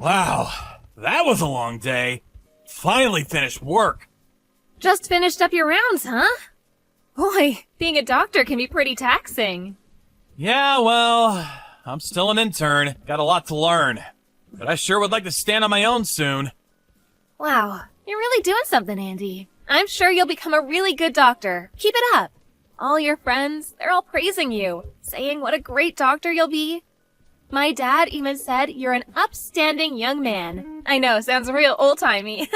Wow, that was a long day. Finally finished work. Just finished up your rounds, huh? Boy, being a doctor can be pretty taxing. Yeah, well, I'm still an intern. Got a lot to learn. But I sure would like to stand on my own soon. Wow, you're really doing something, Andy. I'm sure you'll become a really good doctor. Keep it up. All your friends, they're all praising you, saying what a great doctor you'll be. My dad even said you're an upstanding young man. I know, sounds real old-timey.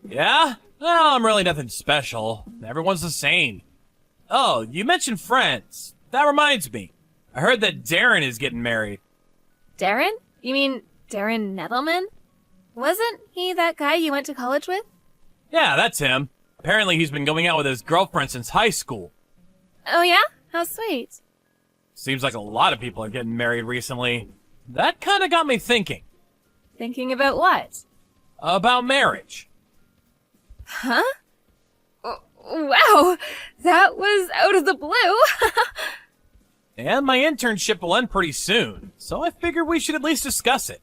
Yeah? Well, I'm really nothing special. Everyone's the same. Oh, you mentioned friends. That reminds me. I heard that Darren is getting married. Darren? You mean Darren Nettleman? Wasn't he that guy you went to college with? Yeah, that's him. Apparently he's been going out with his girlfriend since high school. Oh yeah? How sweet. Seems like a lot of people are getting married recently. That kinda got me thinking. Thinking about what? About marriage. Huh? Wow, that was out of the blue. And my internship will end pretty soon, so I figured we should at least discuss it.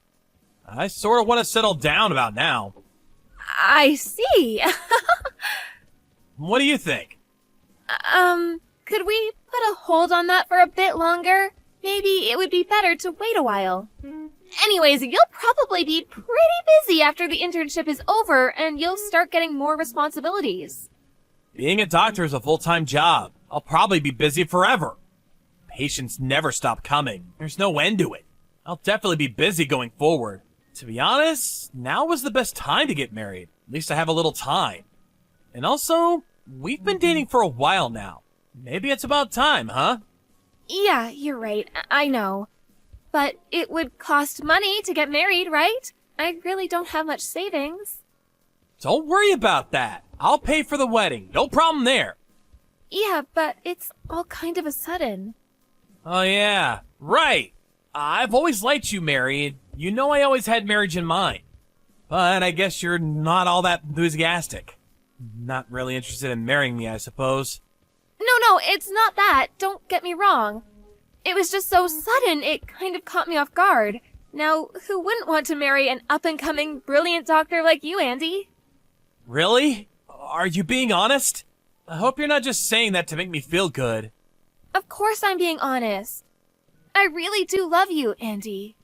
I sort of want to settle down about now. I see. What do you think? Could we put a hold on that for a bit longer? Maybe it would be better to wait a while. Anyways, you'll probably be pretty busy after the internship is over, and you'll start getting more responsibilities. Being a doctor is a full-time job. I'll probably be busy forever. Patients never stop coming. There's no end to it. I'll definitely be busy going forward. To be honest, now was the best time to get married. At least I have a little time. And also, we've been dating for a while now. Maybe it's about time, huh? Yeah, you're right. I know. But it would cost money to get married, right? I really don't have much savings. Don't worry about that. I'll pay for the wedding. No problem there. Yeah, but it's all kind of a sudden. Oh yeah, right. I've always liked you, Mary. You know I always had marriage in mind. But I guess you're not all that enthusiastic. Not really interested in marrying me, I suppose. No, it's not that. Don't get me wrong. It was just so sudden, it kind of caught me off guard. Now, who wouldn't want to marry an up-and-coming, brilliant doctor like you, Andy? Really? Are you being honest? I hope you're not just saying that to make me feel good. Of course I'm being honest. I really do love you, Andy.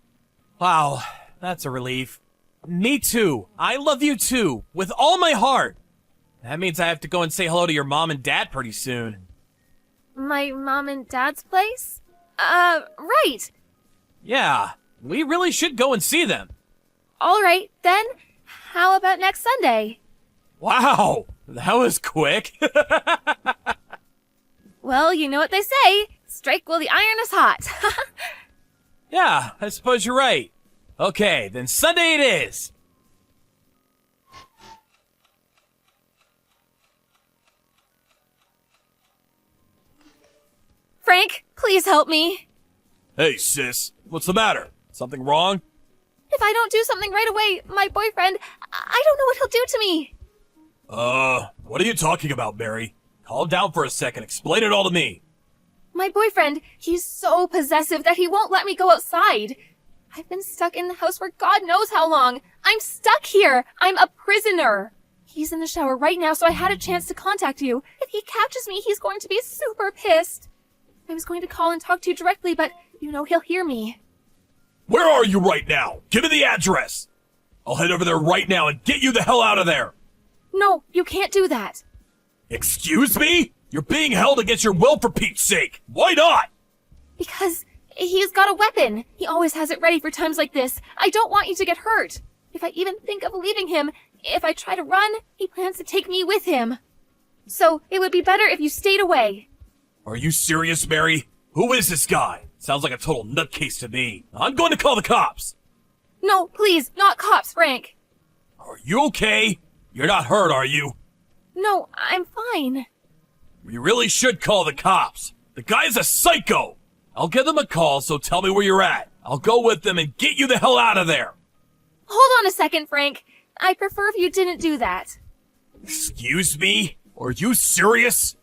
Wow, that's a relief. Me too. I love you too, with all my heart. That means I have to go and say hello to your mom and dad pretty soon. My mom and dad's place? Right. Yeah, we really should go and see them. All right, then. How about next Sunday? Wow, that was quick. Well, you know what they say. Strike while the iron is hot. Yeah, I suppose you're right. Okay, then Sunday it is. Frank, please help me. Hey, sis, what's the matter? Something wrong? If I don't do something right away, my boyfriend, I don't know what he'll do to me. What are you talking about, Mary? Calm down for a second. Explain it all to me. My boyfriend, he's so possessive that he won't let me go outside. I've been stuck in the house for God knows how long. I'm stuck here. I'm a prisoner. He's in the shower right now, so I had a chance to contact you. If he catches me, he's going to be super pissed. I was going to call and talk to you directly, but you know he'll hear me. Where are you right now? Give me the address. I'll head over there right now and get you the hell out of there. No, you can't do that. Excuse me? You're being held against your will for Pete's sake. Why not? Because he's got a weapon. He always has it ready for times like this. I don't want you to get hurt. If I even think of leaving him, if I try to run, he plans to take me with him. So it would be better if you stayed away. Are you serious, Mary? Who is this guy? Sounds like a total nutcase to me. I'm going to call the cops. No, please, not cops, Frank. Are you okay? You're not hurt, are you? No, I'm fine. We really should call the cops. The guy's a psycho. I'll give them a call, so tell me where you're at. I'll go with them and get you the hell out of there. Hold on a second, Frank. I'd prefer if you didn't do that. Excuse me? Are you serious?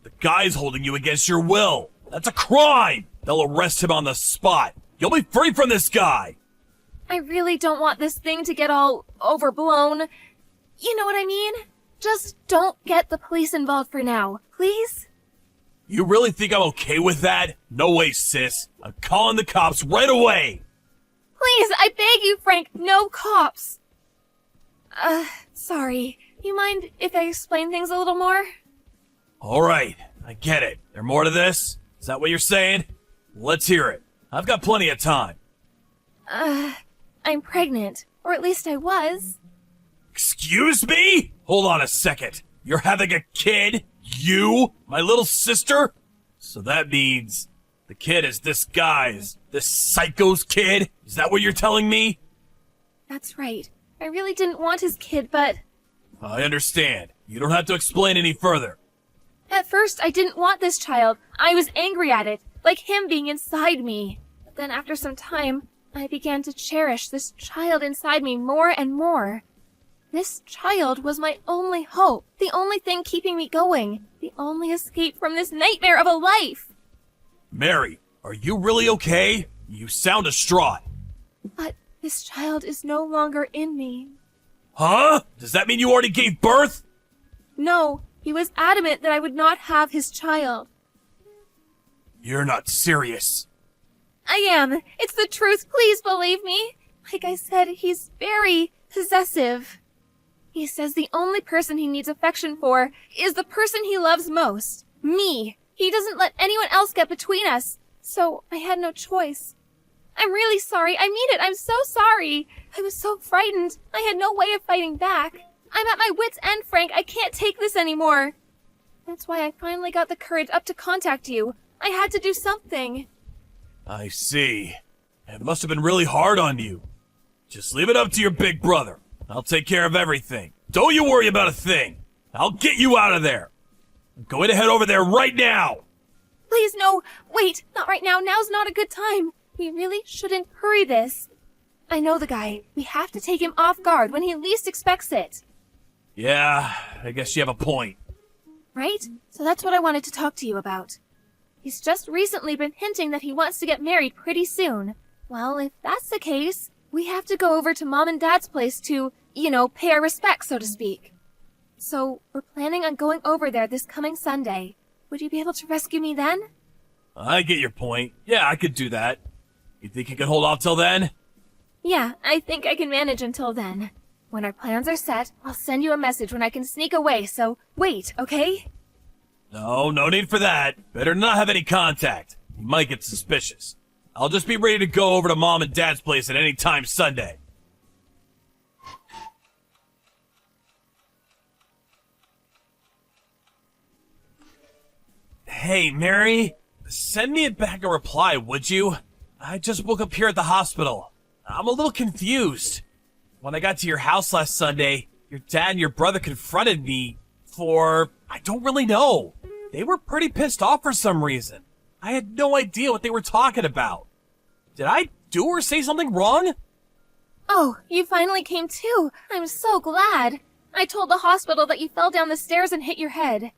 The guy's holding you against your will. That's a crime. They'll arrest him on the spot. You'll be free from this guy. I really don't want this thing to get all overblown. You know what I mean? Just don't get the police involved for now, please? You really think I'm okay with that? No way, sis. I'm calling the cops right away. Please, I beg you, Frank, no cops. Sorry. You mind if I explain things a little more? Alright, I get it. There more to this? Is that what you're saying? Let's hear it. I've got plenty of time. I'm pregnant. Or at least I was. Excuse me? Hold on a second. You're having a kid? You? My little sister? So that means the kid is this guy's, this psycho's kid? Is that what you're telling me? That's right. I really didn't want his kid, but... I understand. You don't have to explain any further. At first, I didn't want this child. I was angry at it, like him being inside me. But then after some time, I began to cherish this child inside me more and more. This child was my only hope, the only thing keeping me going, the only escape from this nightmare of a life. Mary, are you really okay? You sound distraught. But this child is no longer in me. Huh? Does that mean you already gave birth? No, he was adamant that I would not have his child. You're not serious. I am. It's the truth. Please believe me. Like I said, he's very possessive. He says the only person he needs affection for is the person he loves most. Me. He doesn't let anyone else get between us. So I had no choice. I'm really sorry. I mean it. I'm so sorry. I was so frightened. I had no way of fighting back. I'm at my wit's end, Frank. I can't take this anymore. That's why I finally got the courage up to contact you. I had to do something. I see. It must have been really hard on you. Just leave it up to your big brother. I'll take care of everything. Don't you worry about a thing. I'll get you out of there. I'm going to head over there right now. Please, no. Wait, not right now. Now's not a good time. We really shouldn't hurry this. I know the guy. We have to take him off guard when he least expects it. Yeah, I guess you have a point. Right? So that's what I wanted to talk to you about. He's just recently been hinting that he wants to get married pretty soon. Well, if that's the case, we have to go over to Mom and Dad's place to, pay our respects, so to speak. So, we're planning on going over there this coming Sunday. Would you be able to rescue me then? I get your point. Yeah, I could do that. You think you can hold off till then? Yeah, I think I can manage until then. When our plans are set, I'll send you a message when I can sneak away, so wait, okay? No need for that. Better not have any contact. You might get suspicious. I'll just be ready to go over to Mom and Dad's place at any time Sunday. Hey, Mary. Send me back a reply, would you? I just woke up here at the hospital. I'm a little confused. When I got to your house last Sunday, your dad and your brother confronted me for... I don't really know. They were pretty pissed off for some reason. I had no idea what they were talking about. Did I do or say something wrong? Oh, you finally came to. I'm so glad. I told the hospital that you fell down the stairs and hit your head.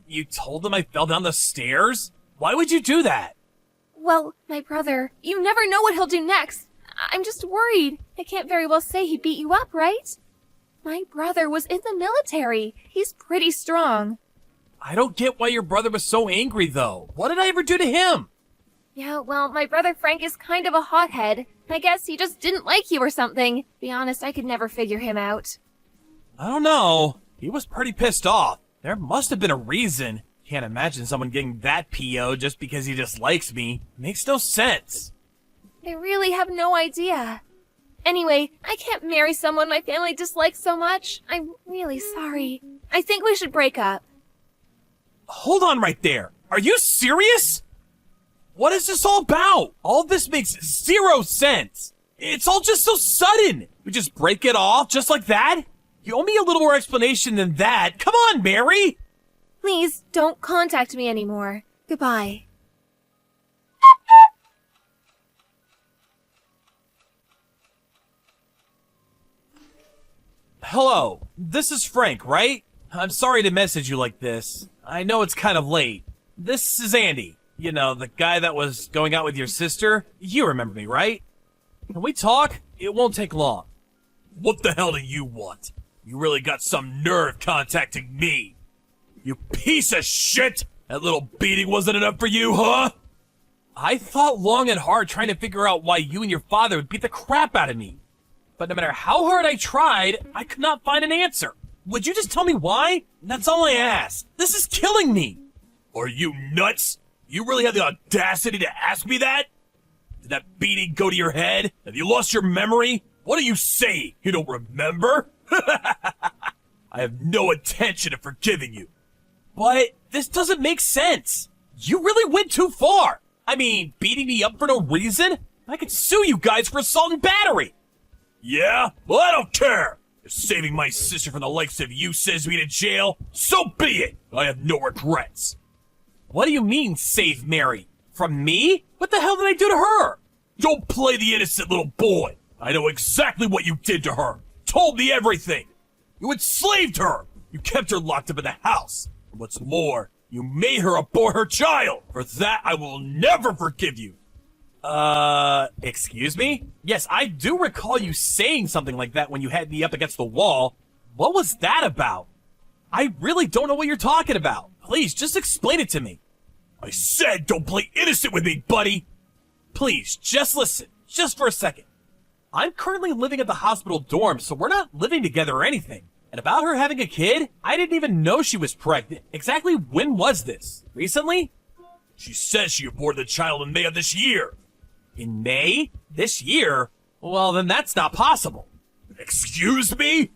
You told them I fell down the stairs? Why would you do that? Well, my brother, you never know what he'll do next. I'm just worried. I can't very well say he beat you up, right? My brother was in the military. He's pretty strong. I don't get why your brother was so angry, though. What did I ever do to him? Yeah, well, my brother Frank is kind of a hothead. I guess he just didn't like you or something. Be honest, I could never figure him out. I don't know. He was pretty pissed off. There must have been a reason. Can't imagine someone getting that PO just because he dislikes me. Makes no sense. I really have no idea. Anyway, I can't marry someone my family dislikes so much. I'm really sorry. I think we should break up. Hold on right there. Are you serious? What is this all about? All this makes zero sense. It's all just so sudden. We just break it off just like that? You owe me a little more explanation than that. Come on, Mary. Please, don't contact me anymore. Goodbye. Hello, this is Frank, right? I'm sorry to message you like this. I know it's kind of late. This is Andy. You know, the guy that was going out with your sister. You remember me, right? Can we talk? It won't take long. What the hell do you want? You really got some nerve contacting me. You piece of shit! That little beating wasn't enough for you, huh? I thought long and hard trying to figure out why you and your father would beat the crap out of me. But no matter how hard I tried, I could not find an answer. Would you just tell me why? That's all I asked. This is killing me. Are you nuts? You really have the audacity to ask me that? Did that beating go to your head? Have you lost your memory? What are you saying? You don't remember? I have no intention of forgiving you. But this doesn't make sense. You really went too far. I mean, beating me up for no reason? I could sue you guys for assault and battery. Yeah? Well, I don't care. If saving my sister from the likes of you sends me to jail, so be it. I have no regrets. What do you mean, save Mary? From me? What the hell did I do to her? Don't play the innocent little boy. I know exactly what you did to her. Told me everything. You enslaved her. You kept her locked up in the house. And what's more, you made her abort her child. For that, I will never forgive you. Excuse me? Yes, I do recall you saying something like that when you had me up against the wall. What was that about? I really don't know what you're talking about. Please, just explain it to me. I said don't play innocent with me, buddy. Please, just listen. Just for a second. I'm currently living at the hospital dorm, so we're not living together or anything. And about her having a kid, I didn't even know she was pregnant. Exactly when was this? Recently? She says she aborted the child in May of this year. In May? This year? Well, then that's not possible. Excuse me?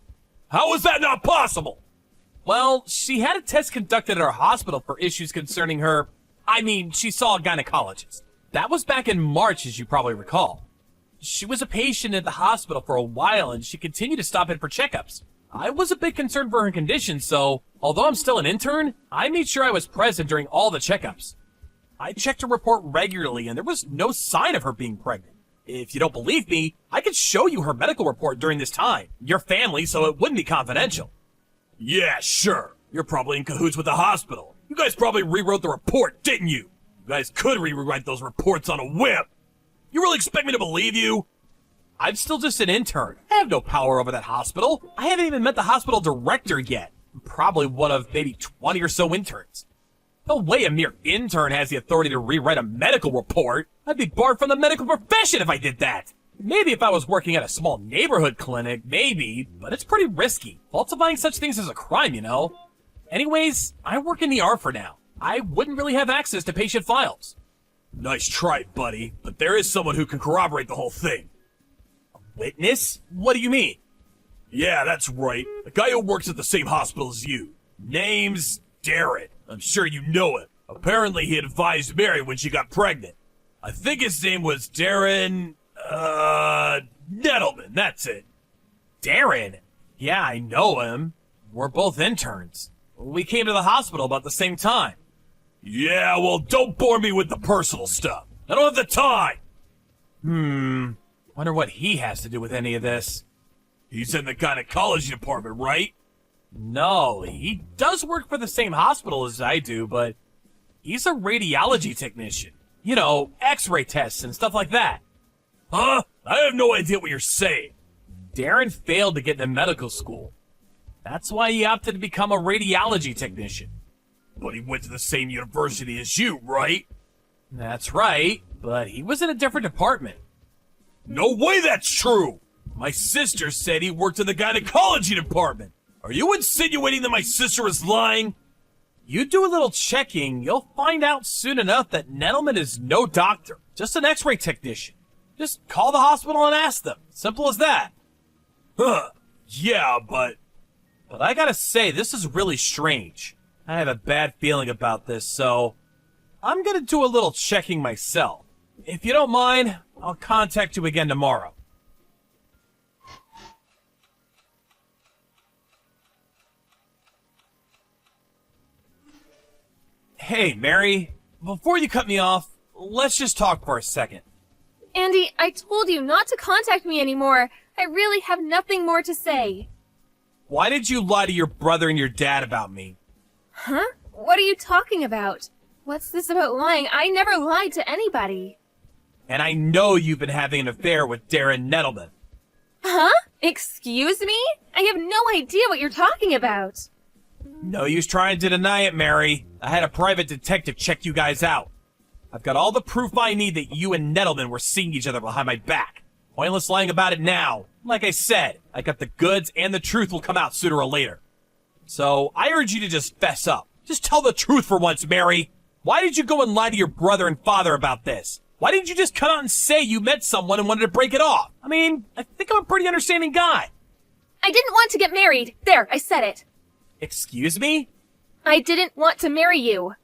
How is that not possible? Well, she had a test conducted at our hospital for issues concerning her. She saw a gynecologist. That was back in March, as you probably recall. She was a patient at the hospital for a while, and she continued to stop in for checkups. I was a bit concerned for her condition, so although I'm still an intern, I made sure I was present during all the checkups. I checked her report regularly, and there was no sign of her being pregnant. If you don't believe me, I could show you her medical report during this time. Your family, so it wouldn't be confidential. Yeah, sure. You're probably in cahoots with the hospital. You guys probably rewrote the report, didn't you? You guys could rewrite those reports on a whim. You really expect me to believe you? I'm still just an intern. I have no power over that hospital. I haven't even met the hospital director yet. I'm probably one of maybe 20 or so interns. No way a mere intern has the authority to rewrite a medical report. I'd be barred from the medical profession if I did that. Maybe if I was working at a small neighborhood clinic, maybe, but it's pretty risky. Falsifying such things is a crime, you know. Anyways, I work in ER for now. I wouldn't really have access to patient files. Nice try, buddy, but there is someone who can corroborate the whole thing. A witness? What do you mean? Yeah, that's right. A guy who works at the same hospital as you. Name's Darren. I'm sure you know him. Apparently he advised Mary when she got pregnant. I think his name was Darren, Nettleman, that's it. Darren? Yeah, I know him. We're both interns. We came to the hospital about the same time. Yeah, well, don't bore me with the personal stuff. I don't have the time. Wonder what he has to do with any of this. He's in the gynecology department, right? No, he does work for the same hospital as I do, but he's a radiology technician. You know, x-ray tests and stuff like that. Huh? I have no idea what you're saying. Darren failed to get into medical school. That's why he opted to become a radiology technician. But he went to the same university as you, right? That's right, but he was in a different department. No way that's true! My sister said he worked in the gynecology department. Are you insinuating that my sister is lying? You do a little checking, you'll find out soon enough that Nettleman is no doctor, just an x-ray technician. Just call the hospital and ask them. Simple as that. Huh. Yeah, but I gotta say, this is really strange. I have a bad feeling about this, so I'm gonna do a little checking myself. If you don't mind, I'll contact you again tomorrow. Hey, Mary, before you cut me off, let's just talk for a second. Andy, I told you not to contact me anymore. I really have nothing more to say. Why did you lie to your brother and your dad about me? Huh? What are you talking about? What's this about lying? I never lied to anybody. And I know you've been having an affair with Darren Nettleman. Huh? Excuse me? I have no idea what you're talking about. No use trying to deny it, Mary. I had a private detective check you guys out. I've got all the proof I need that you and Nettleman were seeing each other behind my back. Pointless lying about it now. Like I said, I got the goods and the truth will come out sooner or later. So I urge you to just fess up. Just tell the truth for once, Mary. Why did you go and lie to your brother and father about this? Why didn't you just come out and say you met someone and wanted to break it off? I mean, I think I'm a pretty understanding guy. I didn't want to get married. There, I said it. Excuse me? I didn't want to marry you.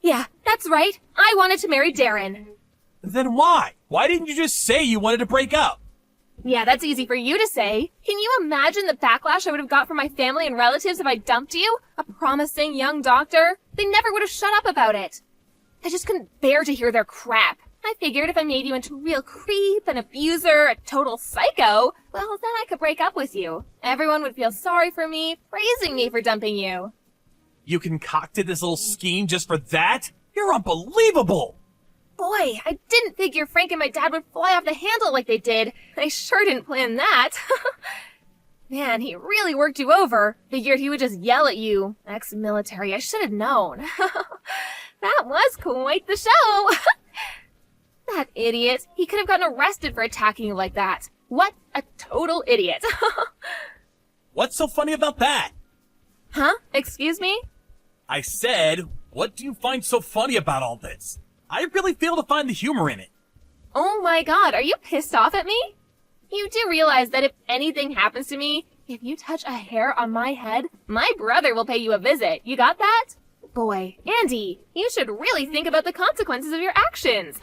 Yeah, that's right. I wanted to marry Darren. Then why? Why didn't you just say you wanted to break up? Yeah, that's easy for you to say. Can you imagine the backlash I would have got from my family and relatives if I dumped you? A promising young doctor? They never would have shut up about it. I just couldn't bear to hear their crap. I figured if I made you into a real creep, an abuser, a total psycho, well, then I could break up with you. Everyone would feel sorry for me, praising me for dumping you. You concocted this little scheme just for that? You're unbelievable! Boy, I didn't figure Frank and my dad would fly off the handle like they did. I sure didn't plan that. Man, he really worked you over. Figured he would just yell at you. Ex-military, I should have known. That was quite the show. That idiot. He could have gotten arrested for attacking you like that. What a total idiot. What's so funny about that? Huh? Excuse me? I said, what do you find so funny about all this? I really fail to find the humor in it. Oh my god, are you pissed off at me? You do realize that if anything happens to me, if you touch a hair on my head, my brother will pay you a visit. You got that? Boy, Andy, you should really think about the consequences of your actions.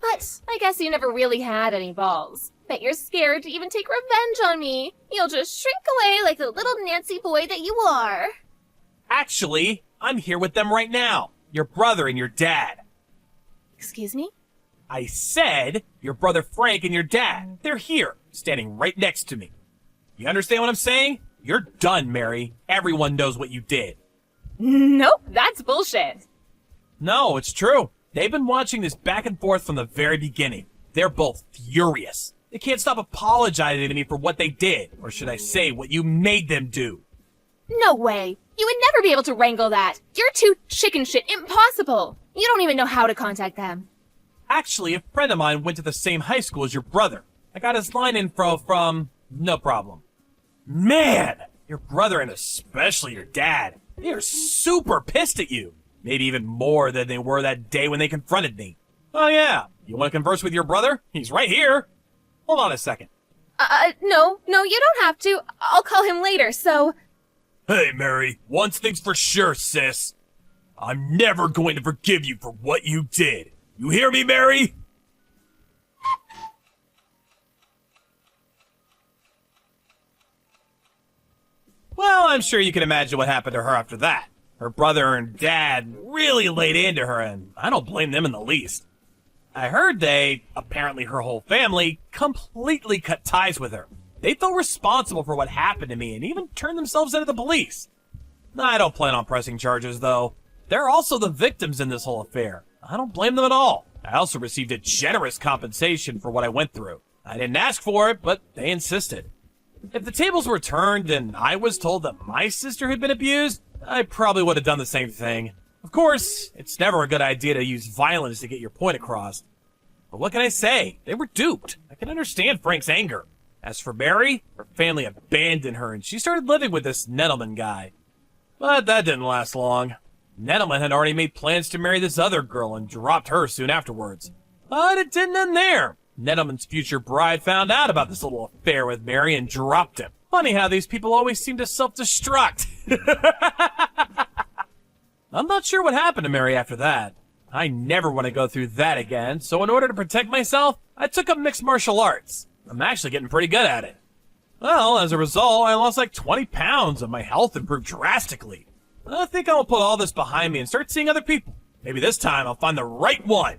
But I guess you never really had any balls. Bet you're scared to even take revenge on me. You'll just shrink away like the little Nancy boy that you are. Actually, I'm here with them right now. Your brother and your dad. Excuse me? I said your brother Frank and your dad. They're here, standing right next to me. You understand what I'm saying? You're done, Mary. Everyone knows what you did. Nope, that's bullshit. No, it's true. They've been watching this back and forth from the very beginning. They're both furious. They can't stop apologizing to me for what they did, or should I say, what you made them do. No way. You would never be able to wrangle that. You're too chicken shit. Impossible. You don't even know how to contact them. Actually, a friend of mine went to the same high school as your brother. I got his line info from... No problem. Man! Your brother and especially your dad, they are super pissed at you. Maybe even more than they were that day when they confronted me. Oh yeah, you want to converse with your brother? He's right here. Hold on a second. No, you don't have to. I'll call him later, so... Hey, Mary, one thing's for sure, sis. I'm never going to forgive you for what you did. You hear me, Mary? Well, I'm sure you can imagine what happened to her after that. Her brother and dad really laid into her, and I don't blame them in the least. I heard they, apparently her whole family, completely cut ties with her. They felt responsible for what happened to me and even turned themselves into the police. I don't plan on pressing charges, though. They're also the victims in this whole affair. I don't blame them at all. I also received a generous compensation for what I went through. I didn't ask for it, but they insisted. If the tables were turned and I was told that my sister had been abused, I probably would have done the same thing. Of course, it's never a good idea to use violence to get your point across. But what can I say? They were duped. I can understand Frank's anger. As for Mary, her family abandoned her and she started living with this Nettleman guy. But that didn't last long. Nettleman had already made plans to marry this other girl and dropped her soon afterwards. But it didn't end there. Nettleman's future bride found out about this little affair with Mary and dropped him. Funny how these people always seem to self-destruct. I'm not sure what happened to Mary after that. I never want to go through that again, so in order to protect myself, I took up mixed martial arts. I'm actually getting pretty good at it. Well, as a result, I lost like 20 pounds and my health improved drastically. I think I'll put all this behind me and start seeing other people. Maybe this time I'll find the right one.